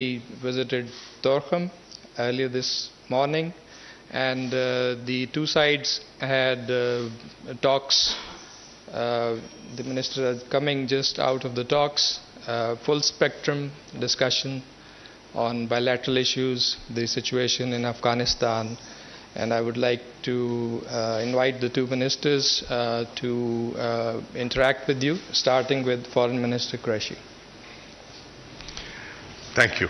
We visited Torkham earlier this morning, and the two sides had talks. The minister is coming just out of the talks, full spectrum discussion on bilateral issues, the situation in Afghanistan, and I would like to invite the two ministers to interact with you, starting with Foreign Minister Qureshi. Thank you.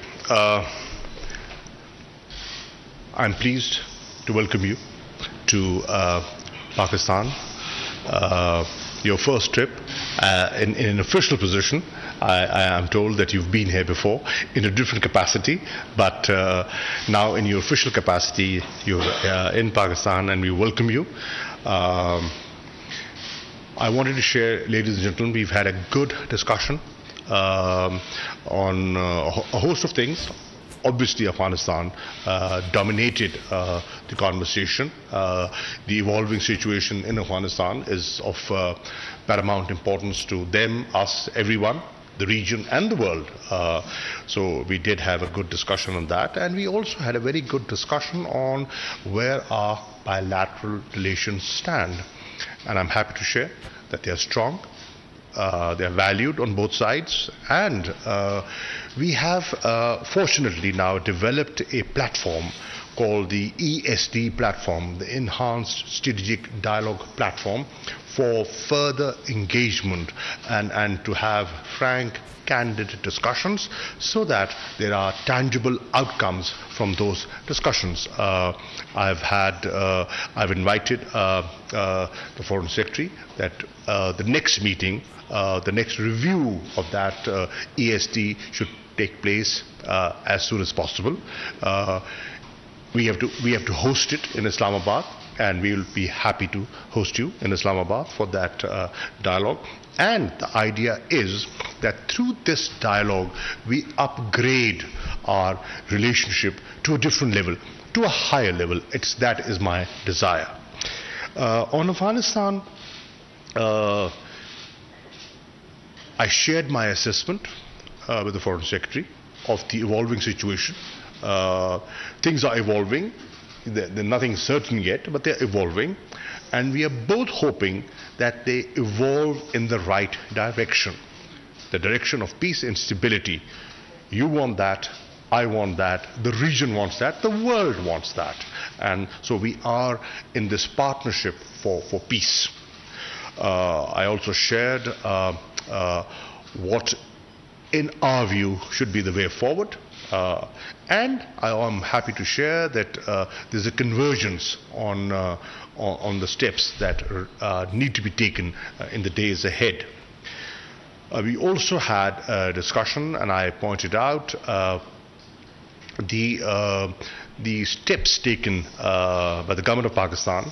I'm pleased to welcome you to Pakistan. Your first trip in an official position. I am told that you've been here before in a different capacity, but now in your official capacity, you're in Pakistan, and we welcome you. I wanted to share, ladies and gentlemen, we've had a good discussion on a host of things. Obviously, Afghanistan dominated the conversation. The evolving situation in Afghanistan is of paramount importance to them, us, everyone, the region and the world. So we did have a good discussion on that, and we also had a very good discussion on where our bilateral relations stand. And I'm happy to share that they are strong. They are valued on both sides, and we have fortunately now developed a platform called the ESD platform, the Enhanced Strategic Dialogue Platform, for further engagement and to have frank, candid discussions so that there are tangible outcomes from those discussions. I've invited the Foreign Secretary that the next meeting, the next review of that ESD should take place as soon as possible. We have to host it in Islamabad, and we will be happy to host you in Islamabad for that dialogue. And the idea is that through this dialogue, we upgrade our relationship to a different level, to a higher level. That is my desire. On Afghanistan, I shared my assessment with the Foreign Secretary of the evolving situation. Things are evolving. They're nothing certain yet, but they're evolving. And we are both hoping that they evolve in the right direction, the direction of peace and stability. You want that, I want that, the region wants that, the world wants that. And so we are in this partnership for peace. I also shared what, in our view, should be the way forward. And I am happy to share that there's a convergence on the steps that need to be taken in the days ahead. We also had a discussion, and I pointed out the steps taken by the government of Pakistan,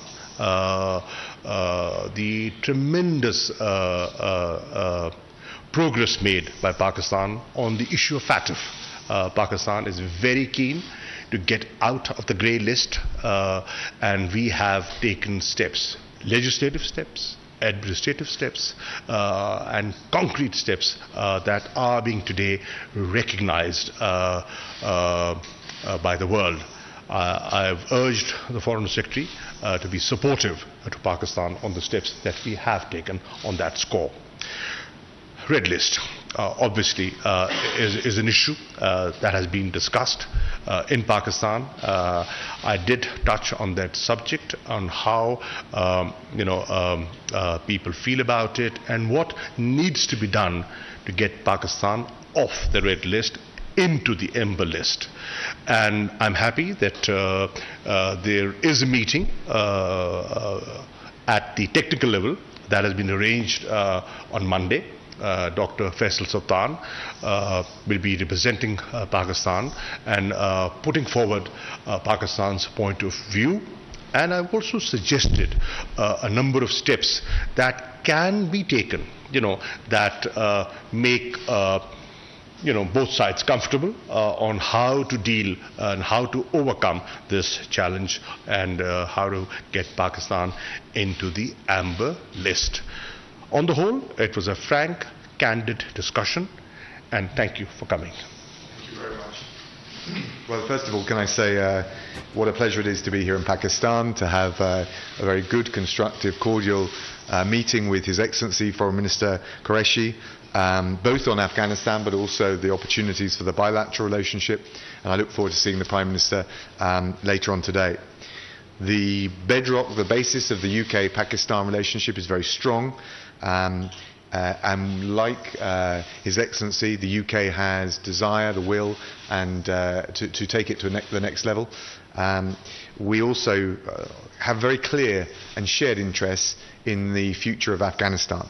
the tremendous progress made by Pakistan on the issue of FATF. Pakistan is very keen to get out of the grey list, and we have taken steps, legislative steps, administrative steps, and concrete steps that are being today recognized by the world. I have urged the Foreign Secretary to be supportive to Pakistan on the steps that we have taken on that score. Red list, obviously, is an issue that has been discussed in Pakistan. I did touch on that subject, on how people feel about it and what needs to be done to get Pakistan off the red list into the amber list. And I'm happy that there is a meeting at the technical level that has been arranged on Monday. Dr. Faisal Sultan will be representing Pakistan and putting forward Pakistan's point of view. And I've also suggested a number of steps that can be taken, that make both sides comfortable on how to deal and how to overcome this challenge, and how to get Pakistan into the amber list. On the whole, it was a frank, candid discussion, and thank you for coming. Thank you very much. Well, first of all, can I say what a pleasure it is to be here in Pakistan, to have a very good, constructive, cordial meeting with His Excellency Foreign Minister Qureshi, both on Afghanistan but also the opportunities for the bilateral relationship, and I look forward to seeing the Prime Minister later on today. The bedrock, the basis of the UK-Pakistan relationship is very strong. And like His Excellency, the UK has desire, the will, and to take it to the next level. We also have very clear and shared interests in the future of Afghanistan.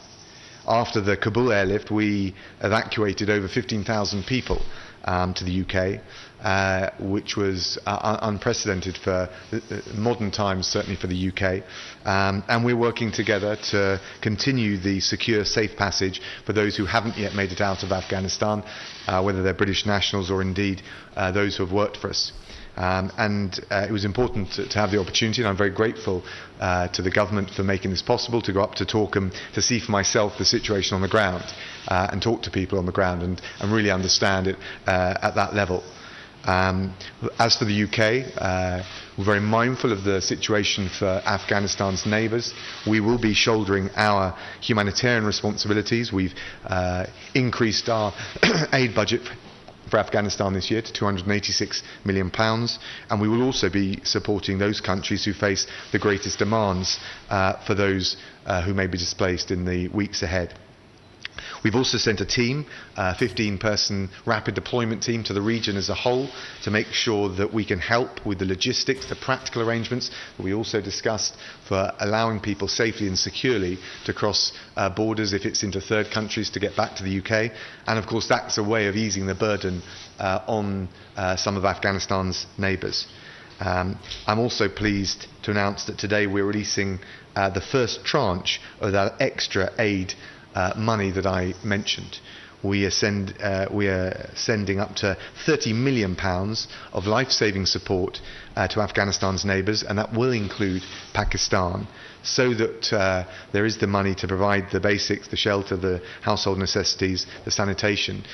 After the Kabul airlift, we evacuated over 15,000 people to the UK, which was unprecedented for modern times, certainly for the UK. And we're working together to continue the secure, safe passage for those who haven't yet made it out of Afghanistan, whether they're British nationals or indeed those who have worked for us. It was important to have the opportunity, and I'm very grateful to the government for making this possible, to go up to Torkham to see for myself the situation on the ground and talk to people on the ground and really understand it at that level. As for the UK, we're very mindful of the situation for Afghanistan's neighbours. We will be shouldering our humanitarian responsibilities. We've increased our aid budget for Afghanistan this year to £286 million, and we will also be supporting those countries who face the greatest demands for those who may be displaced in the weeks ahead. We've also sent a team, a 15-person rapid deployment team, to the region as a whole to make sure that we can help with the logistics, the practical arrangements that we also discussed for allowing people safely and securely to cross borders if it's into third countries to get back to the UK. And of course that's a way of easing the burden on some of Afghanistan's neighbours. I'm also pleased to announce that today we're releasing the first tranche of that extra aid money that I mentioned. We are sending up to £30 million of life-saving support to Afghanistan's neighbours, and that will include Pakistan, so that there is the money to provide the basics, the shelter, the household necessities, the sanitation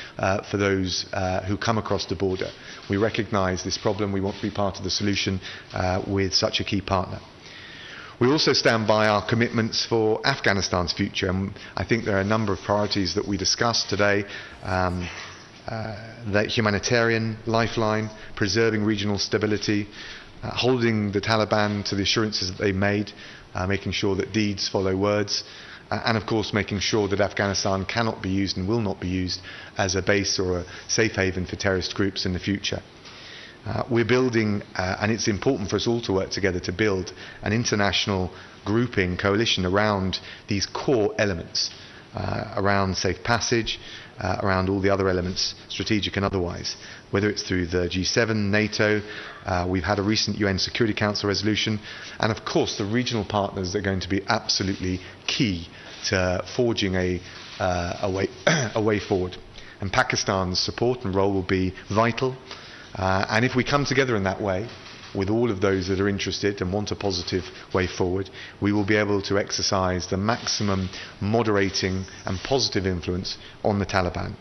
for those who come across the border. We recognise this problem. We want to be part of the solution with such a key partner. We also stand by our commitments for Afghanistan's future, and I think there are a number of priorities that we discussed today. The humanitarian lifeline, preserving regional stability, holding the Taliban to the assurances that they made, making sure that deeds follow words, and of course making sure that Afghanistan cannot be used and will not be used as a base or a safe haven for terrorist groups in the future. We're building, and it's important for us all to work together to build an international grouping, coalition around these core elements, around safe passage, around all the other elements, strategic and otherwise, whether it's through the G7, NATO, we've had a recent UN Security Council resolution, and of course the regional partners are going to be absolutely key to forging a way forward. And Pakistan's support and role will be vital. And if we come together in that way, with all of those that are interested and want a positive way forward, we will be able to exercise the maximum moderating and positive influence on the Taliban.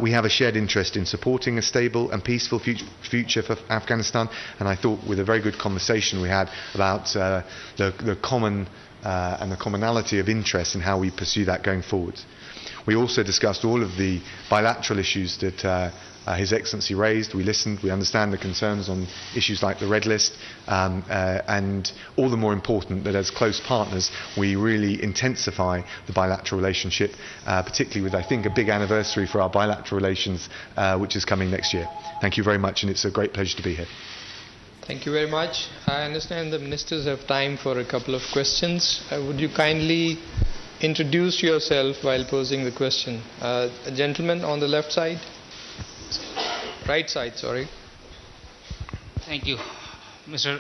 We have a shared interest in supporting a stable and peaceful future for Afghanistan, and I thought with a very good conversation we had about the common and the commonality of interest in how we pursue that going forward. We also discussed all of the bilateral issues that His Excellency raised. We listened, we understand the concerns on issues like the Red List, and all the more important that as close partners we really intensify the bilateral relationship, particularly with, I think, a big anniversary for our bilateral relations which is coming next year. Thank you very much, and it's a great pleasure to be here. Thank you very much. I understand the ministers have time for a couple of questions. Would you kindly introduce yourself while posing the question? A gentleman on the left side. Right side, sorry. Thank you, Mr.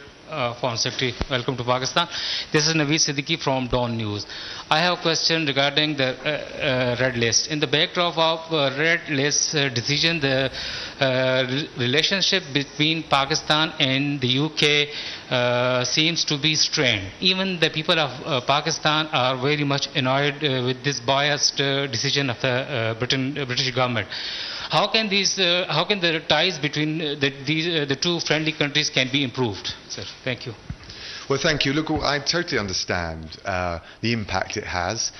Foreign Secretary. Welcome to Pakistan. This is Naveed Siddiqui from Dawn News. I have a question regarding the Red List. In the backdrop of Red List decision, the relationship between Pakistan and the UK seems to be strained. Even the people of Pakistan are very much annoyed with this biased decision of the British government. how can the ties between the two friendly countries can be improved, sir? Thank you. Well, thank you. Look, I totally understand the impact it has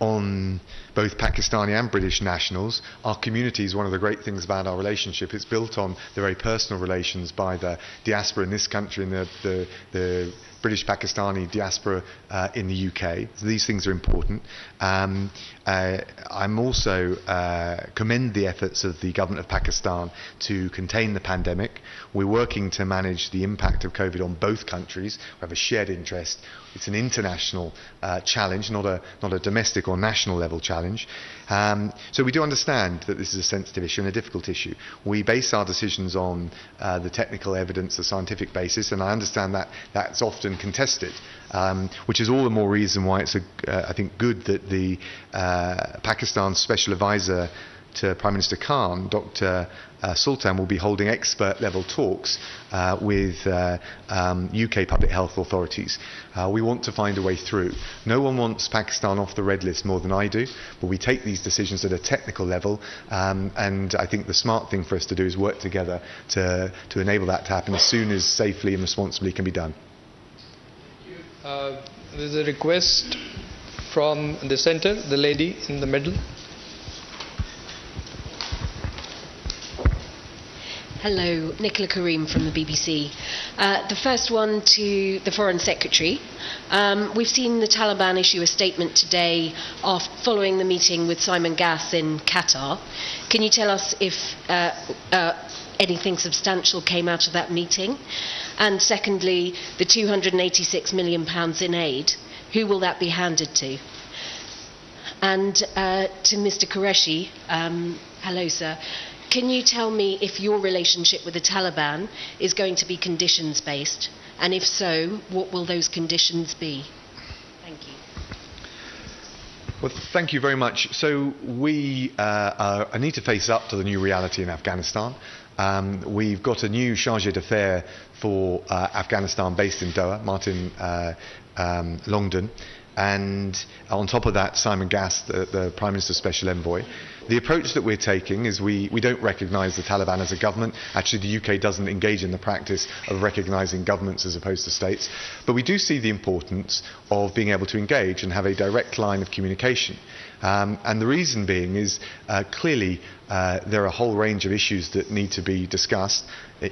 on both Pakistani and British nationals. Our community is one of the great things about our relationship. It's built on the very personal relations by the diaspora in this country and the British Pakistani diaspora in the UK. So these things are important. I'm also commend the efforts of the government of Pakistan to contain the pandemic. We're working to manage the impact of COVID on both countries. We have a shared interest. It's an international challenge, not a domestic or national level challenge. So we do understand that this is a sensitive issue and a difficult issue. We base our decisions on the technical evidence, the scientific basis, and I understand that that's often contested, which is all the more reason why it's, I think, good that the Pakistan Special Advisor to Prime Minister Khan, Dr. Sultan, will be holding expert-level talks with UK public health authorities. We want to find a way through. No one wants Pakistan off the red list more than I do, but we take these decisions at a technical level, and I think the smart thing for us to do is work together to enable that to happen as soon as safely and responsibly can be done. There's a request from the center, the lady in the middle. Hello, Nicola Karim from the BBC. The first one to the Foreign Secretary. We've seen the Taliban issue a statement today following the meeting with Simon Gass in Qatar. Can you tell us if anything substantial came out of that meeting? And secondly, the £286 million in aid, who will that be handed to? And to Mr. Qureshi, hello sir. Can you tell me if your relationship with the Taliban is going to be conditions-based? And if so, what will those conditions be? Thank you. Well, thank you very much. So we need to face up to the new reality in Afghanistan. We've got a new chargé d'affaires for Afghanistan based in Doha, Martin Longdon. And on top of that, Simon Gass, the Prime Minister's Special Envoy. The approach that we're taking is we don't recognise the Taliban as a government. Actually, the UK doesn't engage in the practice of recognising governments as opposed to states. But we do see the importance of being able to engage and have a direct line of communication. And the reason being is clearly there are a whole range of issues that need to be discussed,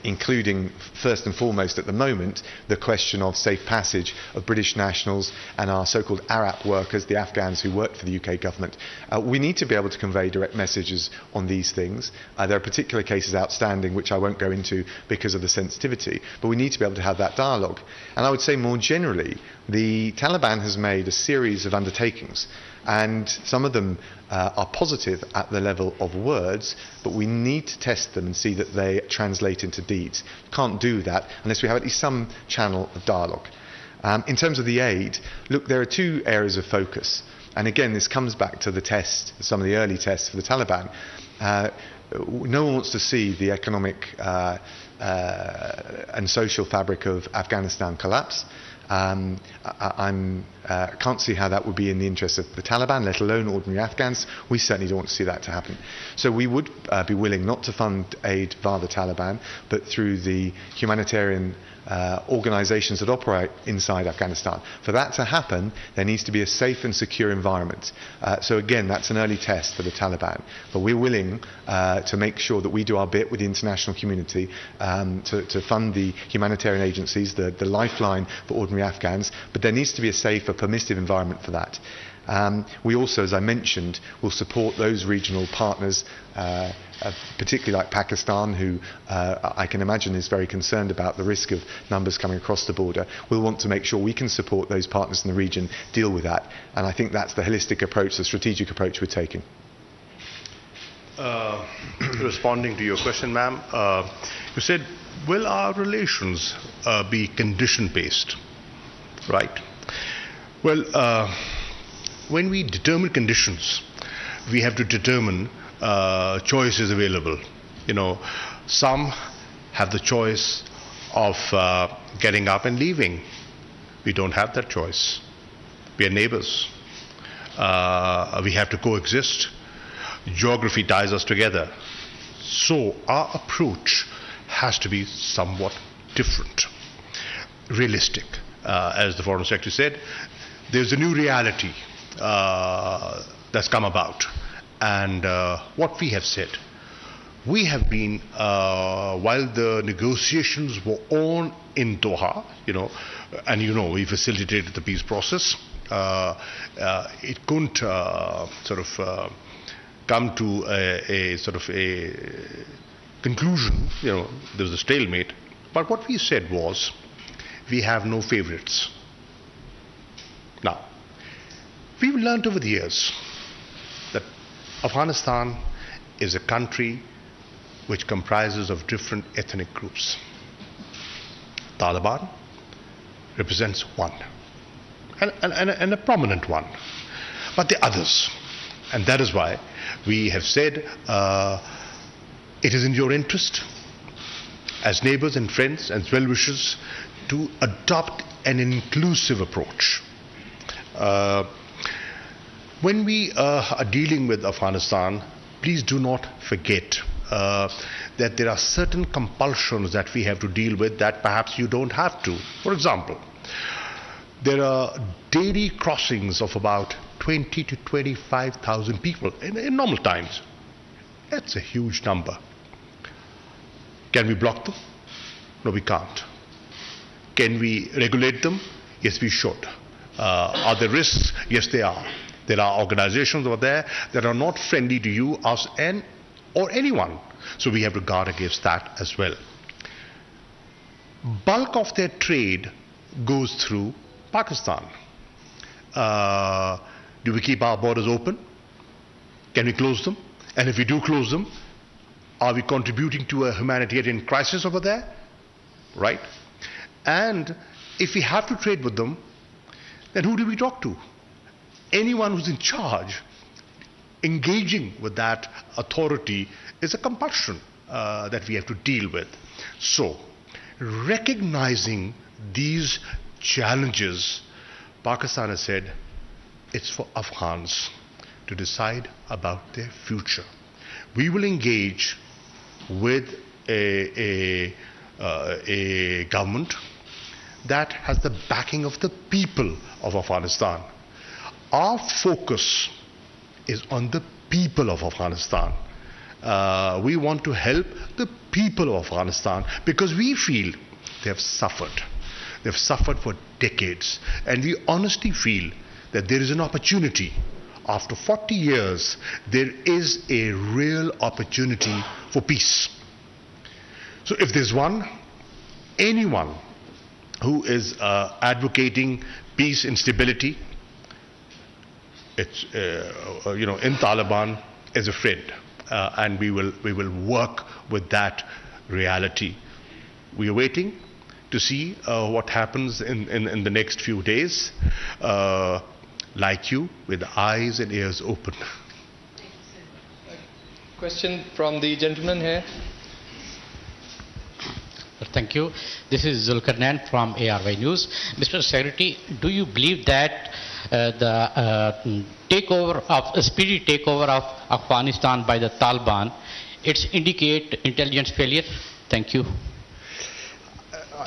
including first and foremost at the moment the question of safe passage of British nationals and our so-called Arab workers, the Afghans who work for the UK government. We need to be able to convey direct messages on these things. There are particular cases outstanding which I won't go into because of the sensitivity, but we need to be able to have that dialogue. And I would say more generally, the Taliban has made a series of undertakings, and some of them are positive at the level of words, but we need to test them and see that they translate into deeds. We can't do that unless we have at least some channel of dialogue. In terms of the aid, look, there are two areas of focus. And again, this comes back to the test, some of the early tests for the Taliban. No one wants to see the economic and social fabric of Afghanistan collapse. I can't see how that would be in the interest of the Taliban, let alone ordinary Afghans. We certainly don't want to see that to happen. So we would be willing not to fund aid via the Taliban, but through the humanitarian organisations that operate inside Afghanistan. For that to happen, there needs to be a safe and secure environment. So again, that's an early test for the Taliban. But we're willing to make sure that we do our bit with the international community to fund the humanitarian agencies, the lifeline for ordinary Afghans. But there needs to be a safe, a permissive environment for that. We also, as I mentioned, will support those regional partners, particularly like Pakistan, who I can imagine is very concerned about the risk of numbers coming across the border. We'll want to make sure we can support those partners in the region deal with that. And I think that's the holistic approach, the strategic approach we're taking. Responding to your question, ma'am, you said, will our relations be condition-based, right? Well, when we determine conditions, we have to determine choices available. You know, some have the choice of getting up and leaving. We don't have that choice. We are neighbors. We have to coexist. geography ties us together. So our approach has to be somewhat different, realistic. As the Foreign Secretary said, there's a new reality that's come about. And what we have said, we have been, while the negotiations were on in Doha, and we facilitated the peace process, it couldn't come to a sort of a conclusion. There was a stalemate. But what we said was, we have no favorites. Now, we've learned over the years that Afghanistan is a country which comprises of different ethnic groups. Taliban represents one, and a prominent one. But the others, and that is why we have said it is in your interest as neighbors and friends and well-wishers to adopt an inclusive approach. When we are dealing with Afghanistan, please do not forget that there are certain compulsions that we have to deal with that perhaps you don't have to. For example, there are daily crossings of about 20 to 25,000 people in normal times. That's a huge number. Can we block them? No, we can't. Can we regulate them? Yes, we should. Are there risks? Yes, there are. There are organizations over there that are not friendly to you, us, or anyone. So we have to guard against that as well. Bulk of their trade goes through Pakistan. Do we keep our borders open? Can we close them? And if we do close them, are we contributing to a humanitarian crisis over there? Right? And if we have to trade with them, then who do we talk to? Anyone who's in charge. Engaging with that authority is a compulsion that we have to deal with. So, recognizing these challenges, Pakistan has said it's for Afghans to decide about their future. We will engage with a government that has the backing of the people of Afghanistan. Our focus is on the people of Afghanistan. We want to help the people of Afghanistan because we feel they have suffered. They've suffered for decades. And we honestly feel that there is an opportunity. After 40 years, there is a real opportunity for peace. So if there's anyone who is advocating peace and stability, it's in Taliban as a friend, and we will work with that reality. We are waiting to see what happens in the next few days, like you, with eyes and ears open. Question from the gentleman here. Thank you. This is Zulkarnain from ARY News. Mr. Secretary, do you believe that the speedy takeover of Afghanistan by the Taliban, it's indicate intelligence failure? Thank you.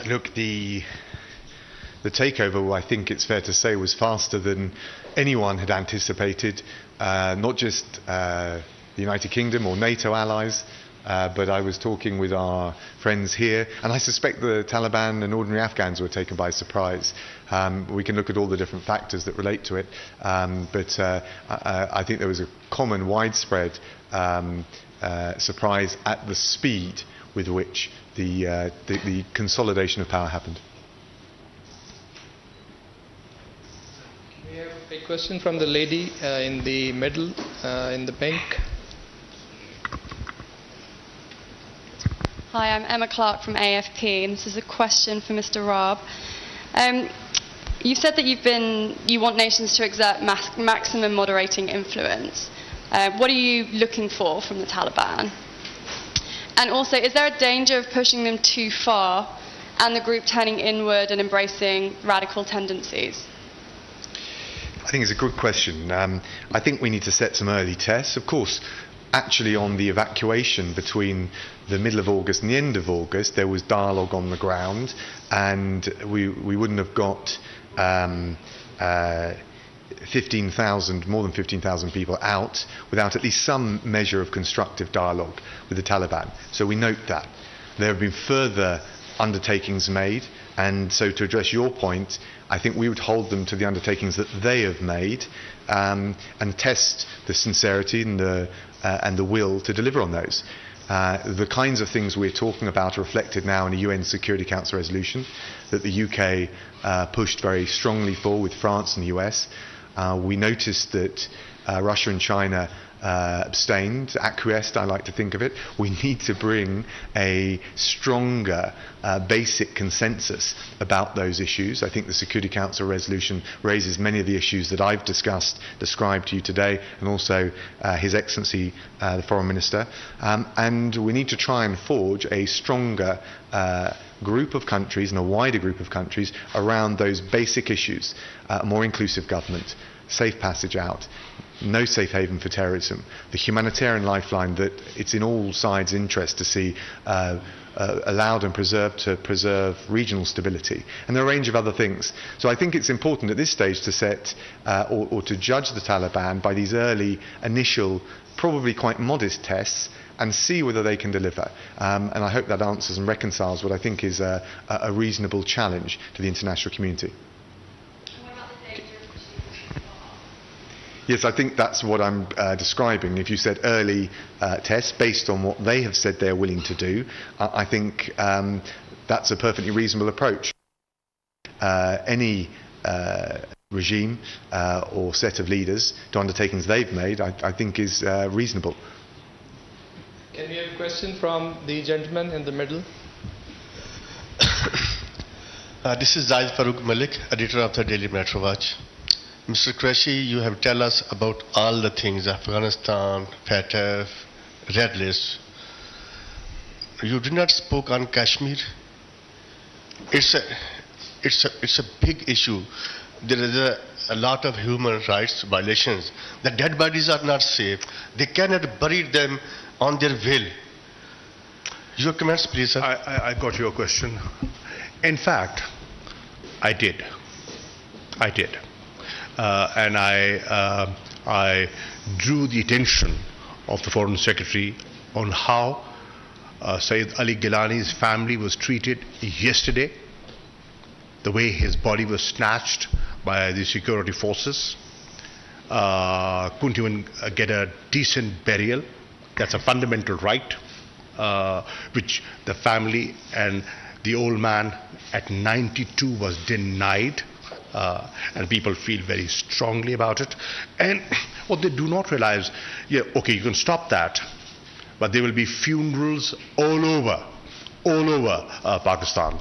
Look, the takeover, I think it's fair to say, was faster than anyone had anticipated, not just the United Kingdom or NATO allies, but I was talking with our friends here, and I suspect the Taliban and ordinary Afghans were taken by surprise. We can look at all the different factors that relate to it, but I think there was a common, widespread surprise at the speed with which the consolidation of power happened. We have a question from the lady in the middle, in the pink. Hi, I'm Emma Clark from AFP, and this is a question for Mr. Raab. You've said that you want nations to exert maximum moderating influence. What are you looking for from the Taliban? And also, is there a danger of pushing them too far and the group turning inward and embracing radical tendencies? I think it's a good question. I think we need to set some early tests. Of course, actually on the evacuation between the middle of August and the end of August, there was dialogue on the ground, and we wouldn't have got 15,000, more than 15,000 people out without at least some measure of constructive dialogue with the Taliban. So we note that. There have been further undertakings made, and so to address your point, I think we would hold them to the undertakings that they have made, and test the sincerity and the will to deliver on those. The kinds of things we're talking about are reflected now in a UN Security Council resolution that the UK pushed very strongly for with France and the US. We noticed that Russia and China abstained, acquiesced, I like to think of it. We need to bring a stronger basic consensus about those issues. I think the Security Council resolution raises many of the issues that I've described to you today, and also His Excellency the Foreign Minister. And we need to try and forge a stronger group of countries and a wider group of countries around those basic issues. A more inclusive government, safe passage out, no safe haven for terrorism, the humanitarian lifeline that it's in all sides' interest to see allowed and preserved to preserve regional stability, and a range of other things. So I think it's important at this stage to set or to judge the Taliban by these early, initial, probably quite modest tests, and see whether they can deliver. And I hope that answers and reconciles what I think is a reasonable challenge to the international community. Yes, I think that's what I'm describing. If you said early tests based on what they have said they're willing to do, I think that's a perfectly reasonable approach. Any regime or set of leaders to undertakings they've made, I think is reasonable. Can we have a question from the gentleman in the middle? This is Zaid Farooq Malik, editor of the Daily Metro Watch. Mr. Qureshi, you have tell us about all the things, Afghanistan, FATF, Red List. You did not spoke on Kashmir. It's a big issue. There is a lot of human rights violations. The dead bodies are not safe. They cannot bury them on their will. Your comments, please, sir. I got your question. In fact, I did. And I drew the attention of the Foreign Secretary on how Sayyid Ali Gilani's family was treated yesterday, the way his body was snatched by the security forces, couldn't even get a decent burial. That's a fundamental right, which the family and the old man at 92 was denied. And people feel very strongly about it. And what they do not realize, yeah, okay, you can stop that, but there will be funerals all over Pakistan.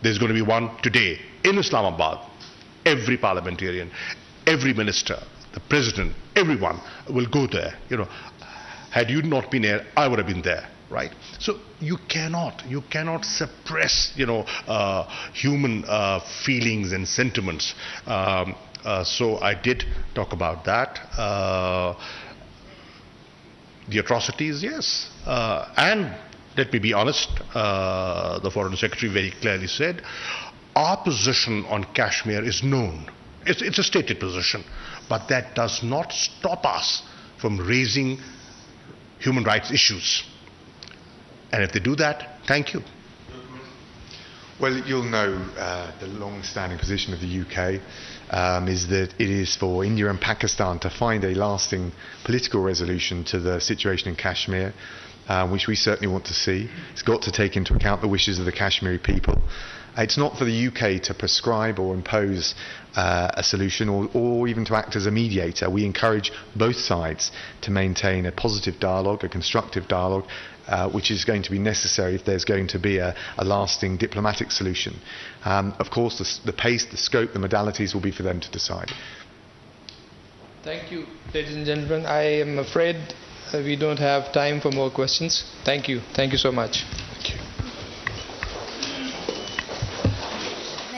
There's going to be one today in Islamabad. Every parliamentarian, every minister, the president, everyone will go there. You know, had you not been there, I would have been there. Right? So you cannot suppress, human feelings and sentiments. So I did talk about that. The atrocities, yes. And let me be honest, the Foreign Secretary very clearly said, our position on Kashmir is known. It's a stated position. But that does not stop us from raising human rights issues. And if they do that, thank you. Well, you'll know the long-standing position of the UK is that it is for India and Pakistan to find a lasting political resolution to the situation in Kashmir, which we certainly want to see. It's got to take into account the wishes of the Kashmiri people. It's not for the UK to prescribe or impose a solution or even to act as a mediator. We encourage both sides to maintain a positive dialogue, a constructive dialogue, which is going to be necessary if there's going to be a lasting diplomatic solution. Of course, the pace, the scope, the modalities will be for them to decide. Thank you, ladies and gentlemen. I am afraid we don't have time for more questions. Thank you. Thank you so much. Thank you.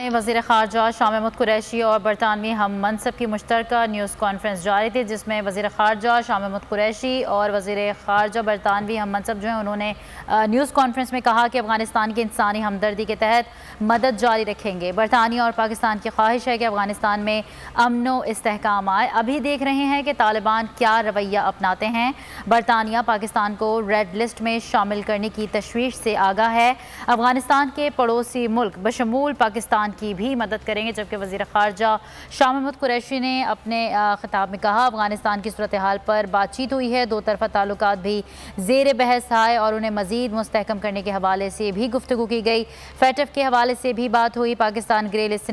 वज़ीर ख़ारजा शाह महमूद कुरैशी और बरतानवी हम मनसब की मुश्तरका news conference जारी थी, जिसमें वज़ीर ख़ारजा शाह महमूद कुरैशी और वज़ीर ख़ारजा बरतानवी हम मनसब जो हैं उन्होंने न्यूज़ कॉन्फ्रेंस में कहा कि अफ़गानिस्तान की इंसानी हमदर्दी के तहत मदद जारी रखेंगे। बरतानिया और पाकिस्तान की ख्वाहिश है कि अफ़गानिस्तान में अमन व इस्तेहकाम आए। अभी देख रहे हैं कि तालिबान क्या रवैया अपनाते हैं। बरतानिया पाकिस्तान को रेड लिस्ट में शामिल करने की तशवीश से आगाह है। अफ़गानिस्तान के पड़ोसी मुल्क बशमूल पाकिस्तान की भी मदद करेंगे। जबकि वज़ीर ख़ारजा शाह महमूद कुरैशी ने अपने खिताब में कहा अफ़गानिस्तान की सूरत हाल पर बातचीत हुई है, दो तरफ़ा ताल्लुकात भी ज़ेर बहस आए और उन्हें मज़ीद मुस्तहकम करने के हवाले से भी गुफ्तगू की गई। फैटफ के हवाले से भी बात हुई। Pakistan grey list